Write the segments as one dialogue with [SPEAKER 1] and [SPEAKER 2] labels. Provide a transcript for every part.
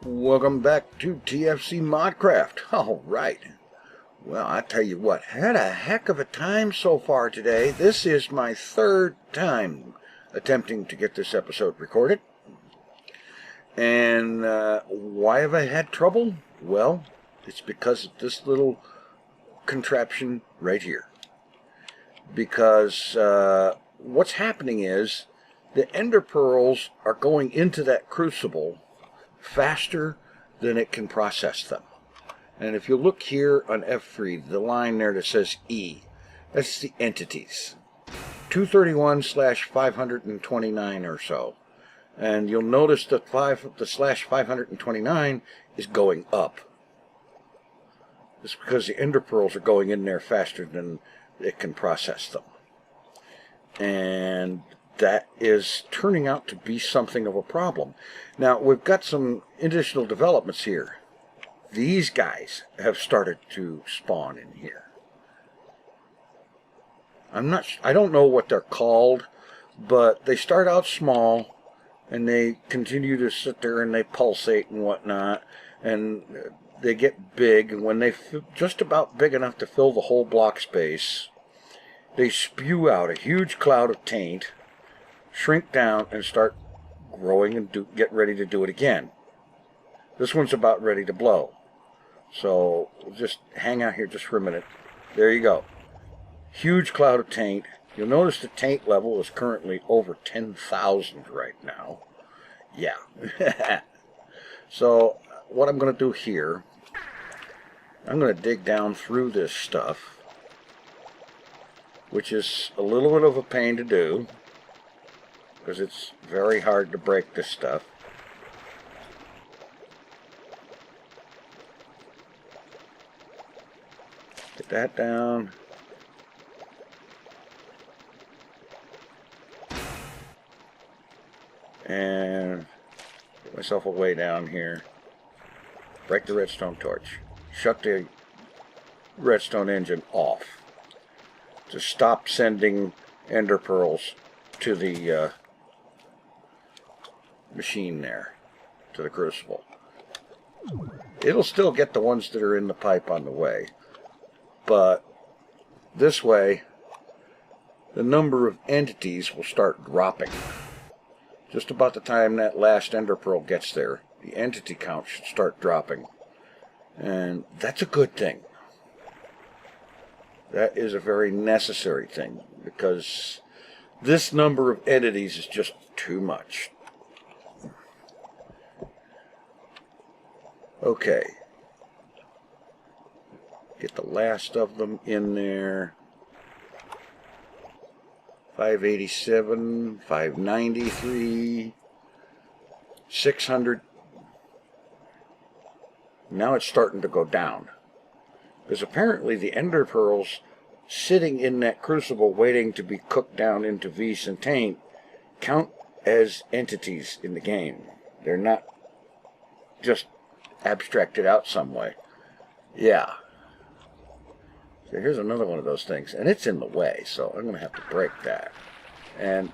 [SPEAKER 1] Welcome back to TFC Modcraft. All right. Well, I tell you what, had a heck of a time so far today. This is my third time attempting to get this episode recorded. And why have I had trouble? Well, it's because of this little contraption right here. Because what's happening is the ender pearls are going into that crucible faster than it can process them. And if you look here on F3, the line there that says E, that's the entities. 231/529 or so. And you'll notice that the slash 529 is going up. It's because the ender pearls are going in there faster than it can process them. And that is turning out to be something of a problem. Now, we've got some additional developments here. These guys have started to spawn in here. I don't know what they're called, but they start out small and they continue to sit there and they pulsate and whatnot, and they get big, and when they just about big enough to fill the whole block space, they spew out a huge cloud of taint, shrink down, and start growing and get ready to do it again. This one's about ready to blow. So just hang out here just for a minute. There you go. Huge cloud of taint. You'll notice the taint level is currently over 10,000 right now. Yeah. So what I'm going to do here, I'm going to dig down through this stuff, which is a little bit of a pain to do, because it's very hard to break this stuff. Get that down. And get myself a way down here. Break the redstone torch. Shut the redstone engine off to stop sending ender pearls to the machine there, to the crucible. It'll still get the ones that are in the pipe on the way, but this way the number of entities will start dropping. Just about the time that last ender pearl gets there, the entity count should start dropping, and that's a good thing. That is a very necessary thing, because this number of entities is just too much. Okay. Get the last of them in there. 587, 593, 600. Now it's starting to go down, because apparently the ender pearls sitting in that crucible waiting to be cooked down into Vs and Taint count as entities in the game. They're not just abstracted out some way. Yeah. So here's another one of those things, and it's in the way, so I'm going to have to break that. And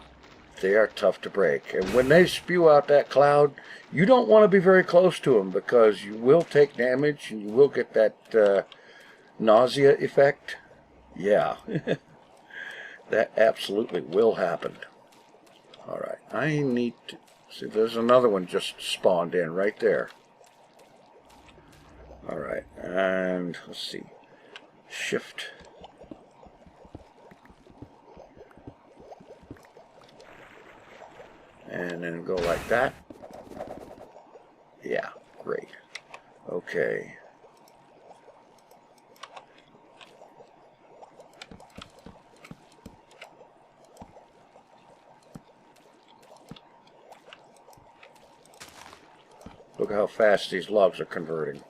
[SPEAKER 1] they are tough to break. And when they spew out that cloud, you don't want to be very close to them, because you will take damage and you will get that nausea effect. Yeah, that absolutely will happen. Alright, I need to see, there's another one just spawned in right there. Alright, and let's see. Shift. And then go like that. Yeah, great. Okay. Look how fast these logs are converting.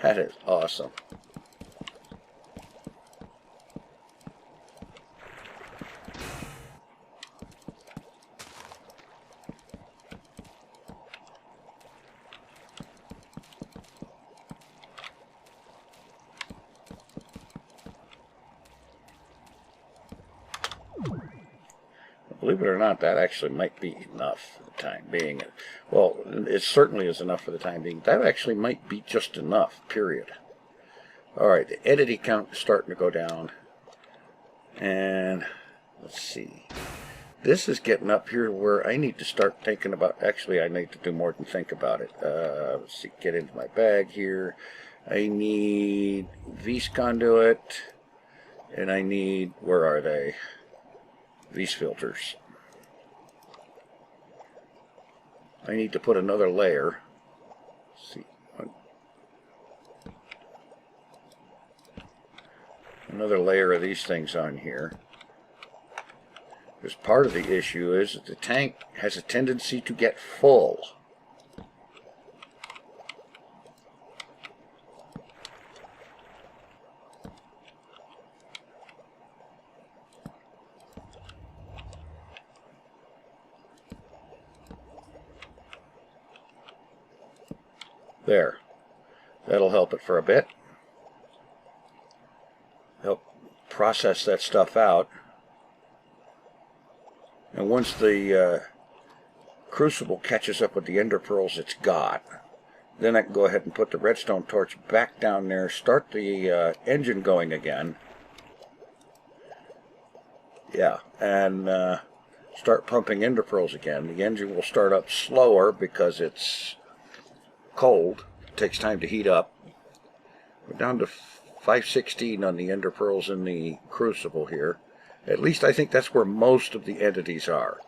[SPEAKER 1] That is awesome. believe it or not, that actually might be enough for the time being. Well, it certainly is enough for the time being. That actually might be just enough, period. Alright, the entity count is starting to go down. And let's see. This is getting up here where I need to start thinking about, actually I need to do more than think about it. Let's see, get into my bag here. I need Vise conduit, and I need, where are they? Vise filters. I need to put another layer. Let's see. Another layer of these things on here. Because part of the issue is that the tank has a tendency to get full. There. That'll help it for a bit. Help process that stuff out. And once the crucible catches up with the ender pearls it's got, then I can go ahead and put the redstone torch back down there, start the engine going again. Yeah, and start pumping ender pearls again. The engine will start up slower because it's cold. It takes time to heat up. We're down to 516 on the ender pearls in the crucible here. At least I think that's where most of the entities are.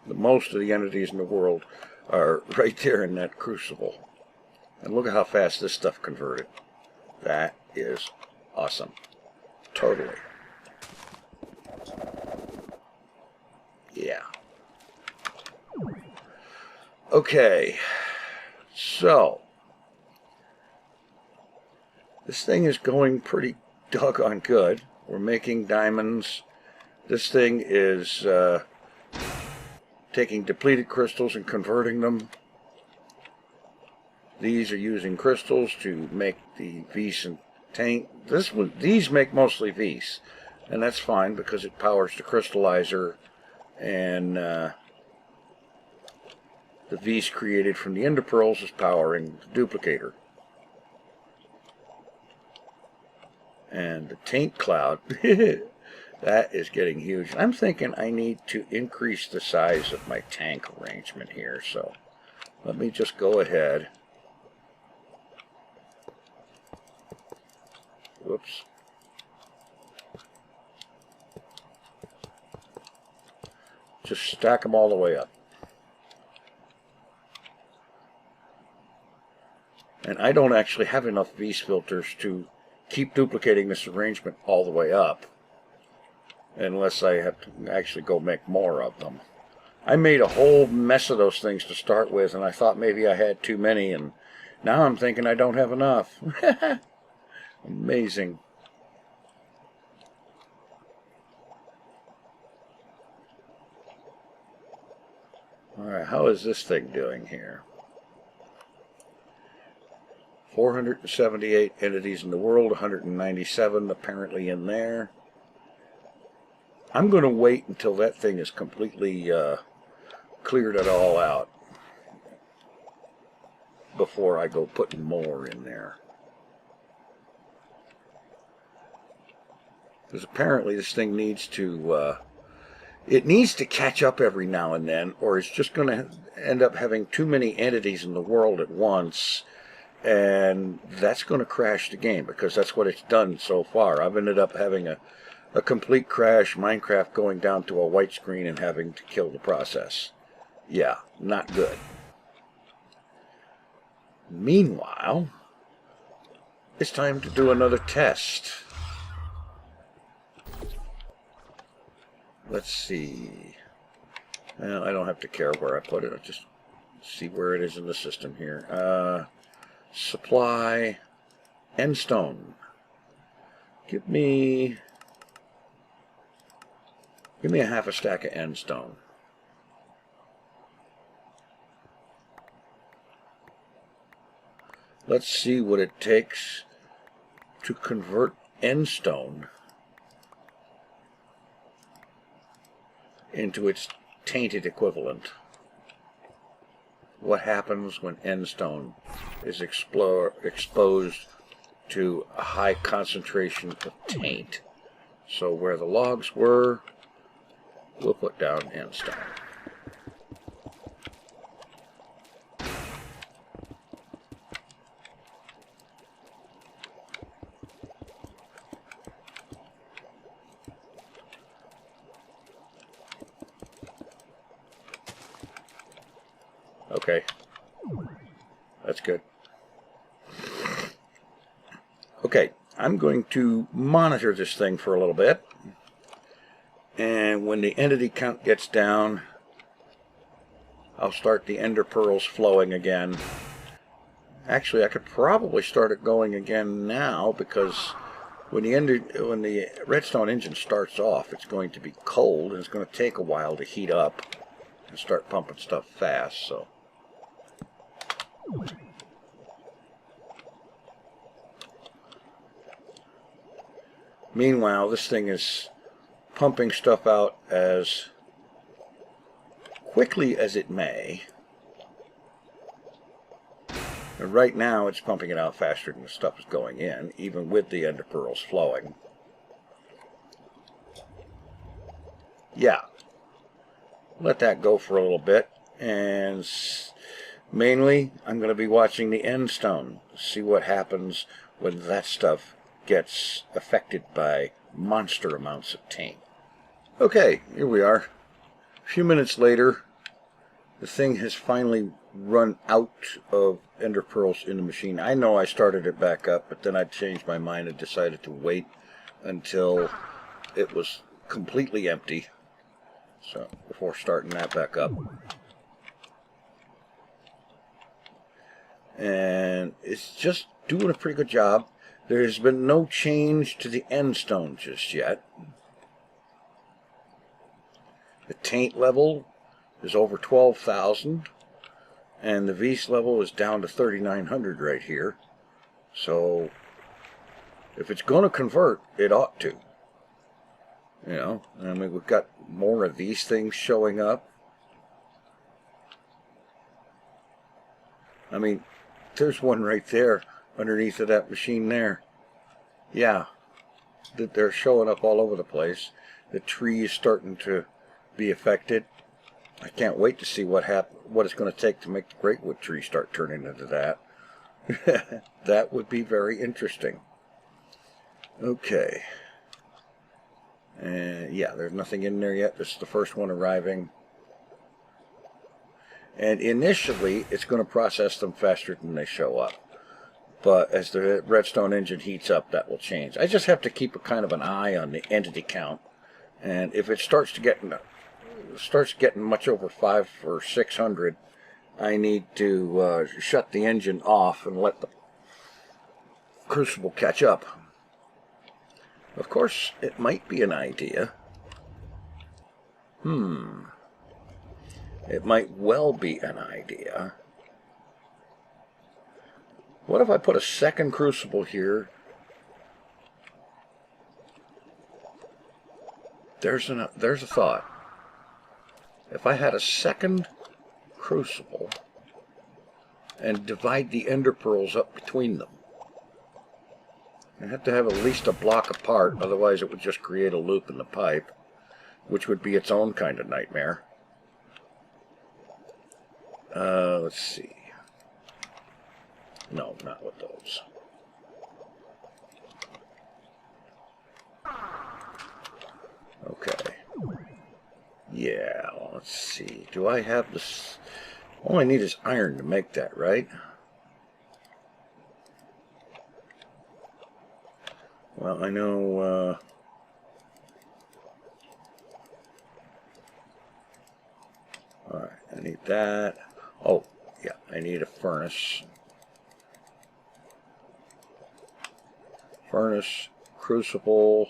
[SPEAKER 1] Most of the entities in the world are right there in that crucible. And look at how fast this stuff converted. That is awesome. Totally. Yeah. Okay. So, this thing is going pretty doggone good. We're making diamonds. This thing is taking depleted crystals and converting them. These are using crystals to make the Vise and Taint. These make mostly Vise, and that's fine because it powers the crystallizer, and the Vise created from the ender pearls is powering the duplicator. And the Taint cloud, that is getting huge. I'm thinking I need to increase the size of my tank arrangement here. So let me just go ahead. Whoops. Just stack them all the way up. And I don't actually have enough Vise filters to keep duplicating this arrangement all the way up, unless I have to actually go make more of them. I made a whole mess of those things to start with, and I thought maybe I had too many, and now I'm thinking I don't have enough. Amazing. Alright, how is this thing doing here? 478 entities in the world, 197 apparently in there. I'm going to wait until that thing is completely cleared it all out before I go putting more in there. Because apparently this thing needs to catch up every now and then, or it's just going to end up having too many entities in the world at once. And that's going to crash the game, because that's what it's done so far. I've ended up having a complete crash, Minecraft going down to a white screen and having to kill the process. Yeah, not good. Meanwhile, it's time to do another test. Let's see. Well, I don't have to care where I put it. I'll just see where it is in the system here. Supply, end stone. Give me a half a stack of end stone. Let's see what it takes to convert end stone into its tainted equivalent. What happens when end stone is exposed to a high concentration of taint? So where the logs were, we'll put down end stone. Okay, that's good. Okay, I'm going to monitor this thing for a little bit, and when the entity count gets down, I'll start the ender pearls flowing again. Actually, I could probably start it going again now, because when the redstone engine starts off, it's going to be cold, and it's going to take a while to heat up and start pumping stuff fast. So meanwhile, this thing is pumping stuff out as quickly as it may. And right now, it's pumping it out faster than the stuff is going in, even with the ender pearls flowing. Yeah. Let that go for a little bit, and mainly, I'm going to be watching the end stone, see what happens when that stuff gets affected by monster amounts of taint. Okay, here we are. A few minutes later, the thing has finally run out of ender pearls in the machine. I know I started it back up, but then I changed my mind and decided to wait until it was completely empty, so before starting that back up. And it's just doing a pretty good job. There has been no change to the end stone just yet. The taint level is over 12,000, and the Vs level is down to 3,900 right here. So if it's going to convert, it ought to. You know, I mean, we've got more of these things showing up. I mean, there's one right there underneath of that machine there. Yeah, they're showing up all over the place. The tree is starting to be affected. I can't wait to see what it's going to take to make the greatwood tree start turning into that. That would be very interesting. Okay. Yeah, there's nothing in there yet. This is the first one arriving. And initially, it's going to process them faster than they show up. But as the redstone engine heats up, that will change. I just have to keep a kind of an eye on the entity count. And if it starts getting much over 500 or 600, I need to shut the engine off and let the crucible catch up. Of course, it might be an idea. It might well be an idea. What if I put a second crucible here? There's a thought. If I had a second crucible and divide the ender pearls up between them. I have to have at least a block apart, otherwise it would just create a loop in the pipe, which would be its own kind of nightmare. Let's see. No, not with those. Okay. Yeah, let's see. Do I have this? All I need is iron to make that, right? Well, I know, alright, I need that. Oh, yeah, I need a furnace. Furnace, crucible,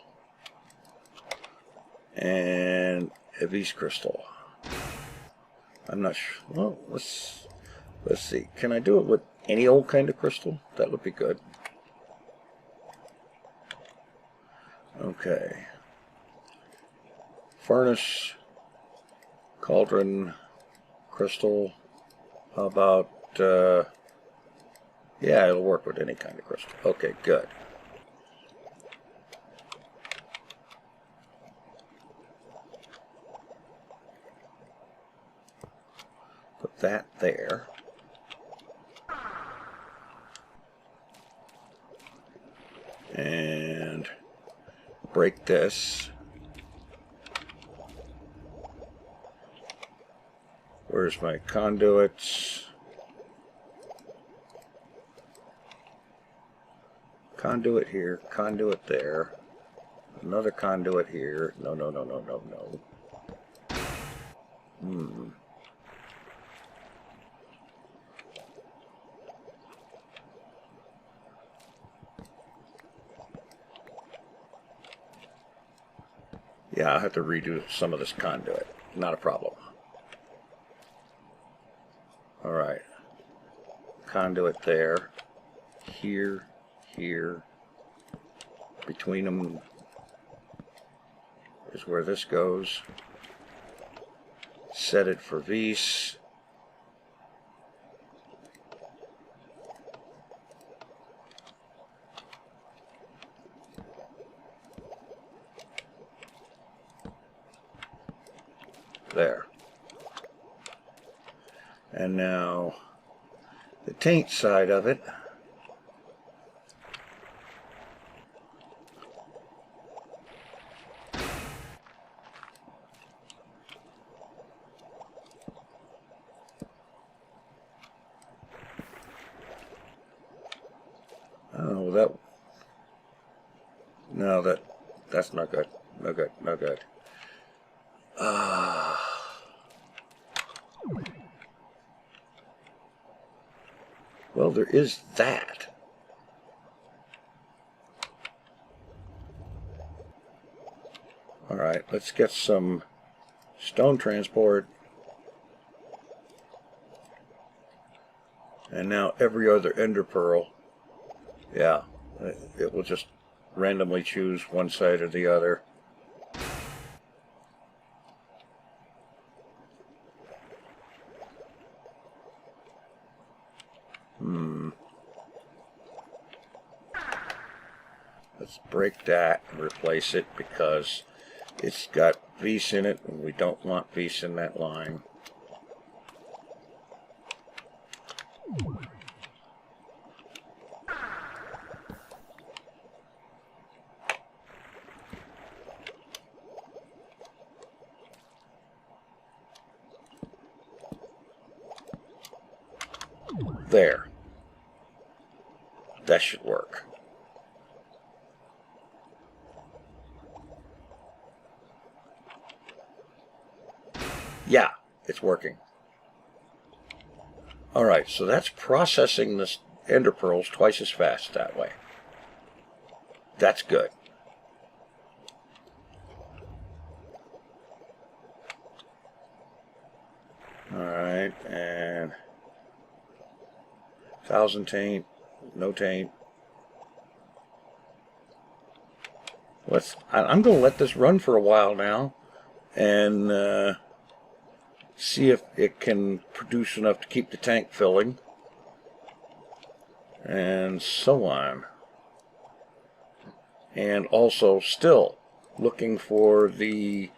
[SPEAKER 1] and a V's crystal. I'm not sure. Well, let's see. Can I do it with any old kind of crystal? That would be good. Okay. Furnace, Cauldron crystal. How about, yeah, it'll work with any kind of crystal. Okay, good. Put that there. And break this. Where's my conduits? Conduit here, conduit there. Another conduit here. No, no, no, no, no, no. Yeah, I'll have to redo some of this conduit. Not a problem. Alright. Conduit there. Here. Here. Between them is where this goes. Set it for vis. There. And now the taint side of it. Oh, that's not good. No good, no good. Well, there is that. All right, let's get some stone transport. And now every other ender pearl. Yeah, it will just randomly choose one side or the other. Let's break that and replace it because it's got vis in it and we don't want vis in that line. There. That should work. Yeah, it's working. Alright, so that's processing the ender pearls twice as fast that way. That's good. Alright, and 1,000 taint, no taint. I'm going to let this run for a while now and see if it can produce enough to keep the tank filling and so on. And also still looking for the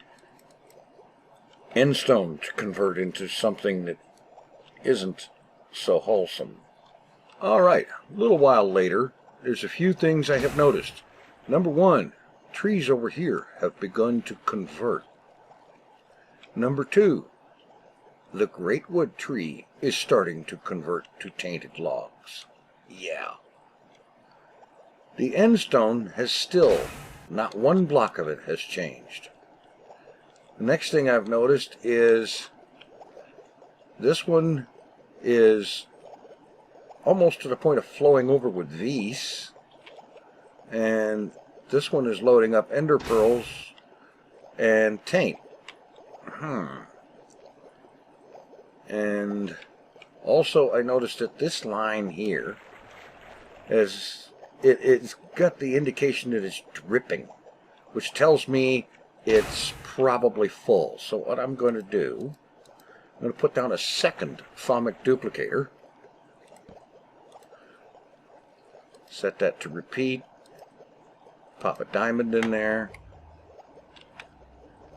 [SPEAKER 1] end stone to convert into something that isn't so wholesome. Alright, a little while later, there's a few things I have noticed. Number one, trees over here have begun to convert. Number two, the greatwood tree is starting to convert to tainted logs. Yeah. The end stone has still, not one block of it has changed. The next thing I've noticed is this one is almost to the point of flowing over with vis, and this one is loading up ender pearls and taint. And also I noticed that this line here it's got the indication that it's dripping, which tells me it's probably full. So what I'm going to do I'm going to put down a second fomic duplicator. Set that to repeat. Pop a diamond in there.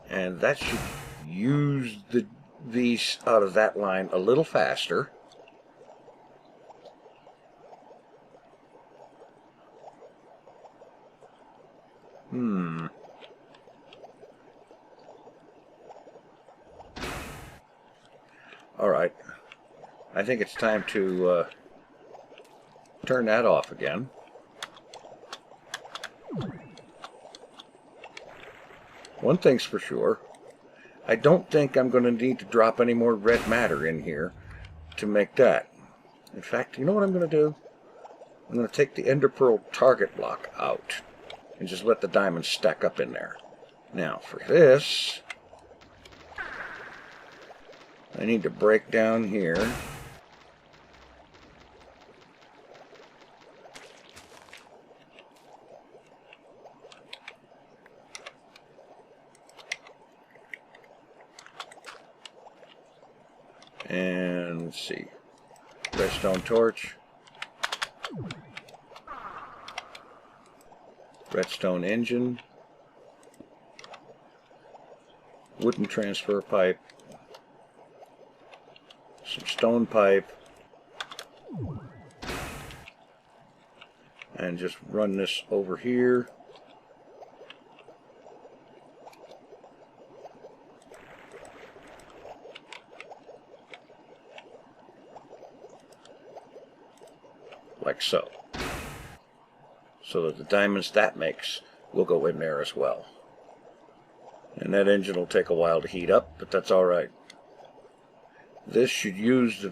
[SPEAKER 1] And that should use these out of that line a little faster. Alright. I think it's time to turn that off again. One thing's for sure. I don't think I'm going to need to drop any more red matter in here to make that. In fact, you know what I'm going to do? I'm going to take the ender pearl target block out and just let the diamonds stack up in there. Now, for this, I need to break down here. And let's see, redstone torch, redstone engine, wooden transfer pipe, some stone pipe, and just run this over here. Like so. So that the diamonds that makes will go in there as well. And that engine will take a while to heat up, but that's alright. This should use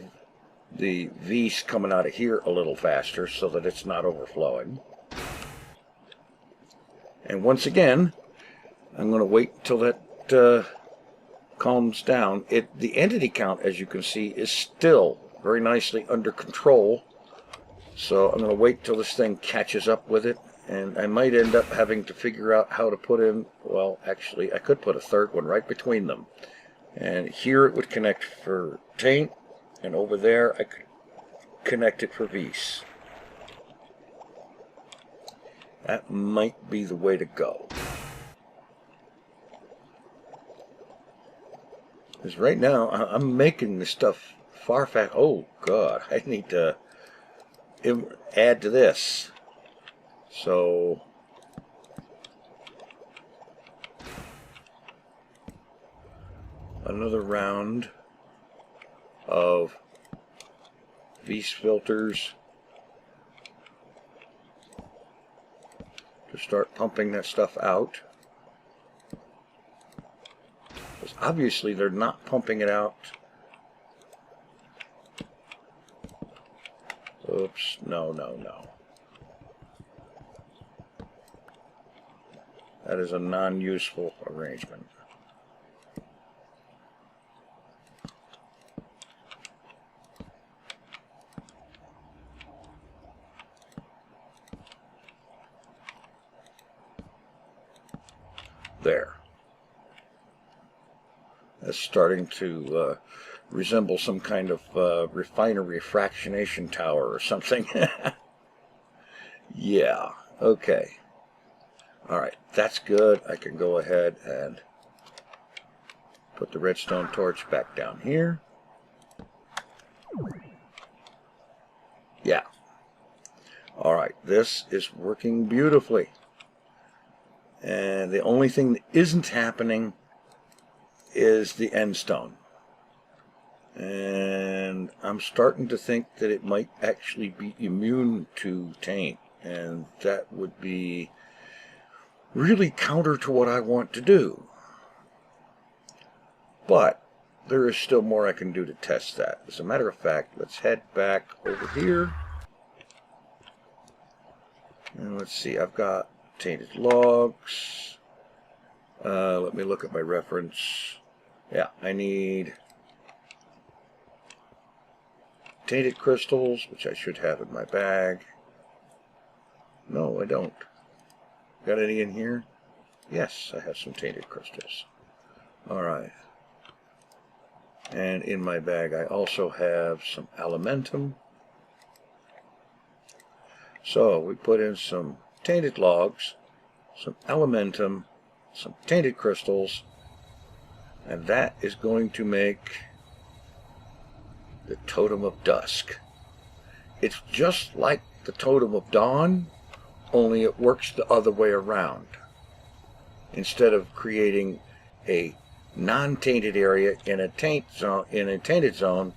[SPEAKER 1] the V's coming out of here a little faster so that it's not overflowing. And once again, I'm going to wait until that calms down. The entity count, as you can see, is still very nicely under control. So I'm going to wait till this thing catches up with it, and I might end up having to figure out how to put in, well, actually, I could put a third one right between them. And here it would connect for Taint, and over there I could connect it for V's. That might be the way to go. Because right now, I'm making this stuff far faster. Oh, God, I need to add to this. So another round of these filters to start pumping that stuff out. Because obviously they're not pumping it out. Oops, no. That is a non-useful arrangement. There. That's starting to resemble some kind of refinery fractionation tower or something. Yeah, okay. Alright, that's good. I can go ahead and put the redstone torch back down here. Yeah. Alright, this is working beautifully. And the only thing that isn't happening is the end stone. And I'm starting to think that it might actually be immune to Taint. And that would be really counter to what I want to do. But there is still more I can do to test that. As a matter of fact, let's head back over here. And let's see, I've got tainted logs. Let me look at my reference. Yeah, I need tainted crystals, which I should have in my bag. No, I don't. Got any in here? Yes, I have some tainted crystals. Alright. And in my bag I also have some aluminum. So we put in some tainted logs, some aluminum, some tainted crystals, and that is going to make the Totem of Dusk. It's just like the Totem of Dawn, only it works the other way around. Instead of creating a non-tainted area in a tainted zone,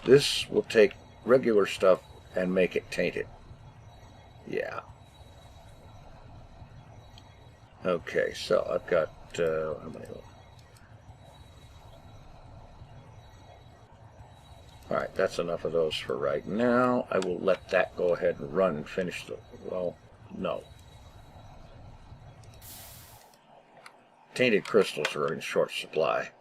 [SPEAKER 1] this will take regular stuff and make it tainted. Yeah. Okay, so I've got how many? Alright, that's enough of those for right now. I will let that go ahead and run and finish the... well, no. Tainted crystals are in short supply.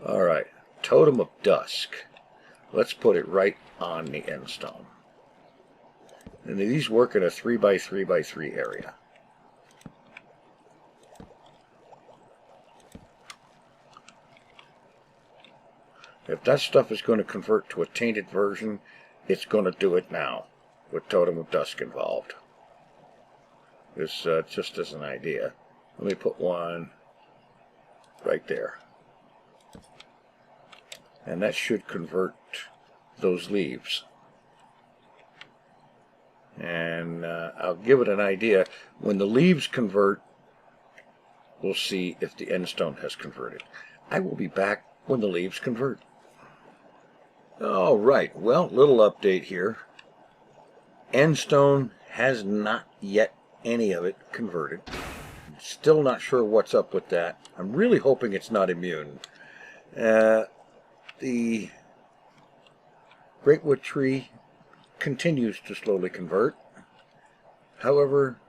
[SPEAKER 1] Alright, Totem of Dusk. Let's put it right on the end stone. And these work in a 3x3x3 area. If that stuff is going to convert to a tainted version, it's going to do it now, with Totem of Dusk involved. This just as an idea. Let me put one right there. And that should convert those leaves. And I'll give it an idea. When the leaves convert, we'll see if the end stone has converted. I will be back when the leaves convert. Alright, well, little update here. End stone has not yet any of it converted. Still not sure what's up with that. I'm really hoping it's not immune. The Greatwood tree continues to slowly convert. However,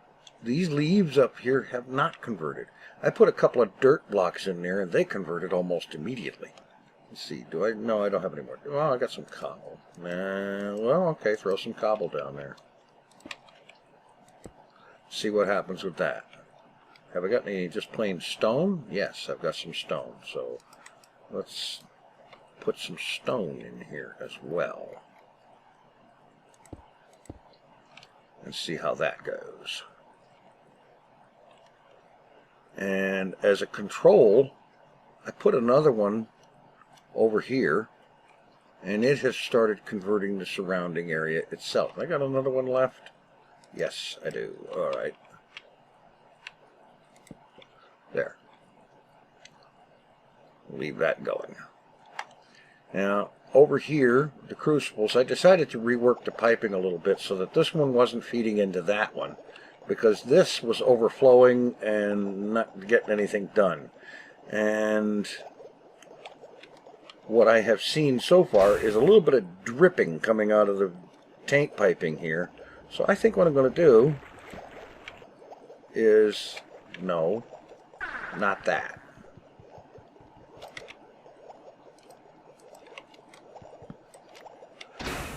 [SPEAKER 1] these leaves up here have not converted. I put a couple of dirt blocks in there and they converted almost immediately. Let's see, do I? No, I don't have any more. Well, I got some cobble. Well, okay, throw some cobble down there. See what happens with that. Have I got any just plain stone? Yes, I've got some stone. So let's put some stone in here as well. And see how that goes. And as a control, I put another one over here, and it has started converting the surrounding area itself. I got another one left? Yes, I do. Alright. There. Leave that going. Now, over here, the crucibles, I decided to rework the piping a little bit so that this one wasn't feeding into that one, because this was overflowing and not getting anything done. And what I have seen so far is a little bit of dripping coming out of the taint piping here. So I think what I'm going to do is, no, not that.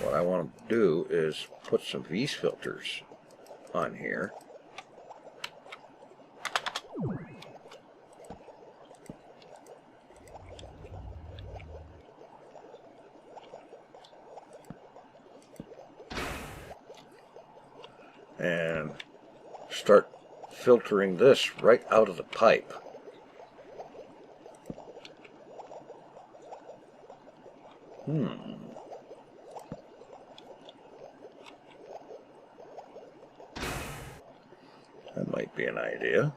[SPEAKER 1] What I want to do is put some V's filters on here. And start filtering this right out of the pipe. That might be an idea.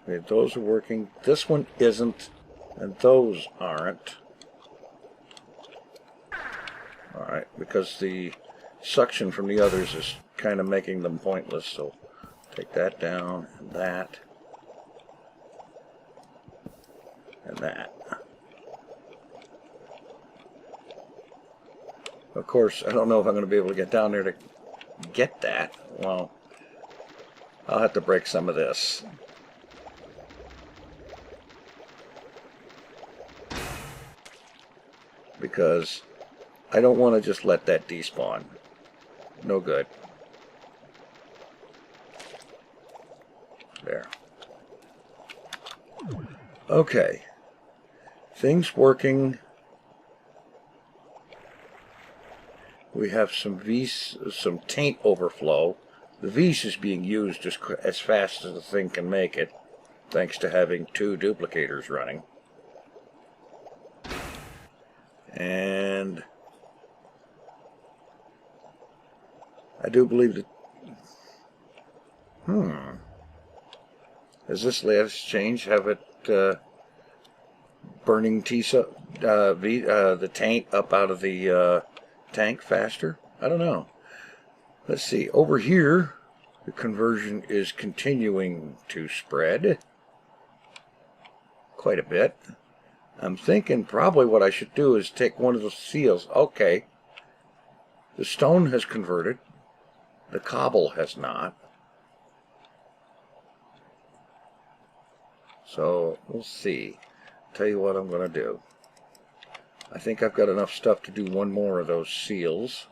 [SPEAKER 1] Okay, those are working. This one isn't, and those aren't. Alright, because the suction from the others is kind of making them pointless, so take that down, and that, and that. Of course, I don't know if I'm going to be able to get down there to get that. Well, I'll have to break some of this. Because I don't want to just let that despawn. No good. There. Okay. Things working. We have some taint overflow. The vis is being used as fast as the thing can make it, thanks to having 2 duplicators running. And I do believe that... Does this latest change have it burning the taint up out of the tank faster? I don't know. Let's see. Over here, the conversion is continuing to spread quite a bit. I'm thinking probably what I should do is take one of the seals. Okay. The stone has converted. The cobble has not. So, we'll see. Tell you what I'm going to do. I think I've got enough stuff to do one more of those seals.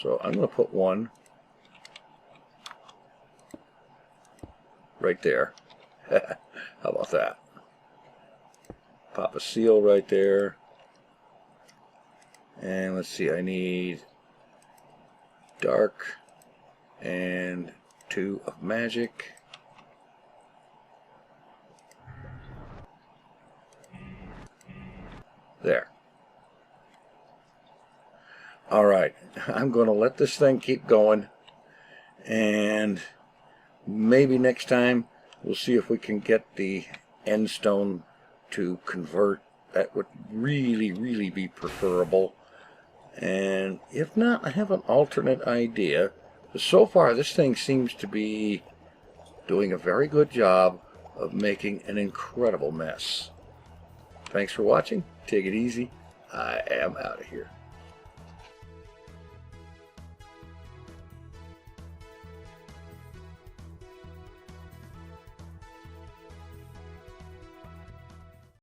[SPEAKER 1] So I'm going to put one right there. How about that? Pop a seal right there. And let's see, I need dark and 2 of magic. There. Alright, I'm going to let this thing keep going, and maybe next time we'll see if we can get the end stone to convert. That would really, really be preferable. And if not, I have an alternate idea. But so far, this thing seems to be doing a very good job of making an incredible mess. Thanks for watching. Take it easy. I am out of here.